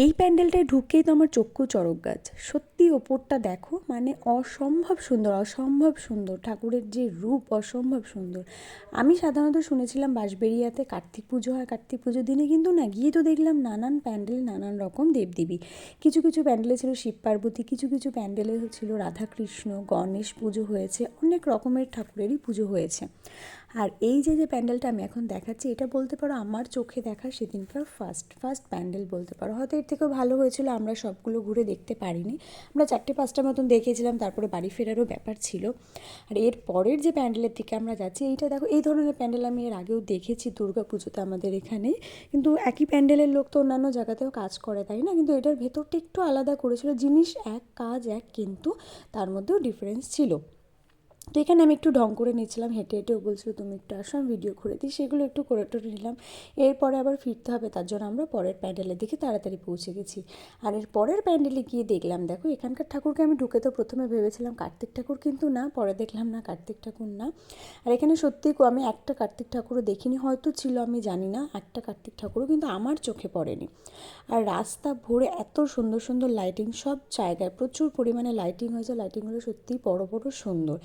এই প্যান্ডেলটায় ঢুকতেই তো আমার চক্ষু চড়ক গাছ। সত্যি ওপরটা দেখো, মানে অসম্ভব সুন্দর, অসম্ভব সুন্দর। ঠাকুরের যে রূপ অসম্ভব সুন্দর। আমি সাধারণত শুনেছিলাম বাঁশবেড়িয়াতে কার্তিক পুজো হয়, কার্তিক পুজোর দিনে, কিন্তু না, গিয়ে তো দেখলাম নানান প্যান্ডেল, নানান রকম দেবদেবী। কিছু কিছু প্যান্ডেলে ছিল শিব পার্বতী, কিছু কিছু প্যান্ডেলে ছিল রাধাকৃষ্ণ, গণেশ পুজো হয়েছে, অনেক রকমের ঠাকুরেরই পুজো হয়েছে। আর এই যে যে প্যান্ডেলটা আমি এখন দেখাচ্ছি, এটা বলতে পারো আমার চোখে দেখা সেদিনকার ফার্স্ট প্যান্ডেল বলতে পারো। হয়তো এর থেকেও ভালো হয়েছিল, আমরা সবগুলো ঘুরে দেখতে পারিনি। আমরা 4-5টা মতন দেখেছিলাম, তারপরে বাড়ি ফেরারও ব্যাপার ছিল। আর এর পরের যে প্যান্ডেলের দিকে আমরা যাচ্ছি, এইটা দেখো, এই ধরনের প্যান্ডেল আমি এর আগেও দেখেছি দুর্গা পুজোতে আমাদের এখানে। কিন্তু একই প্যান্ডেলের লোক তো অন্যান্য জায়গাতেও কাজ করে, তাই না? কিন্তু এটার ভেতরটা একটু আলাদা করেছিল, জিনিস এক, কাজ এক, কিন্তু তার মধ্যেও ডিফারেন্স ছিল। তো এখানে আমি একটু ঢং করে নিচ্ছিলাম, হেঁটে হেঁটেও বলছিল তুমি একটু আসো, আমি ভিডিও করে দিই, সেগুলো একটু করে টোরে নিলাম। এরপরে আবার ফিরতে হবে, তার জন্য আমরা পরের প্যান্ডেলের দিকে তাড়াতাড়ি পৌঁছে গেছি। আর এর পরের প্যান্ডেলে গিয়ে দেখলাম, দেখো, এখানকার ঠাকুরকে আমি ঢুকে তো প্রথমে ভেবেছিলাম কার্তিক ঠাকুর, কিন্তু না, পরে দেখলাম না, কার্তিক ঠাকুর না। আর এখানে সত্যি আমি একটা কার্তিক ঠাকুরও দেখিনি, হয়তো ছিল, আমি জানি না, একটা কার্তিক ঠাকুরও কিন্তু আমার চোখে পড়েনি। আর রাস্তা ভরে এত সুন্দর সুন্দর লাইটিং, সব জায়গায় প্রচুর পরিমাণে লাইটিং হয়েছে, লাইটিংগুলো সত্যিই বড় বড় সুন্দর।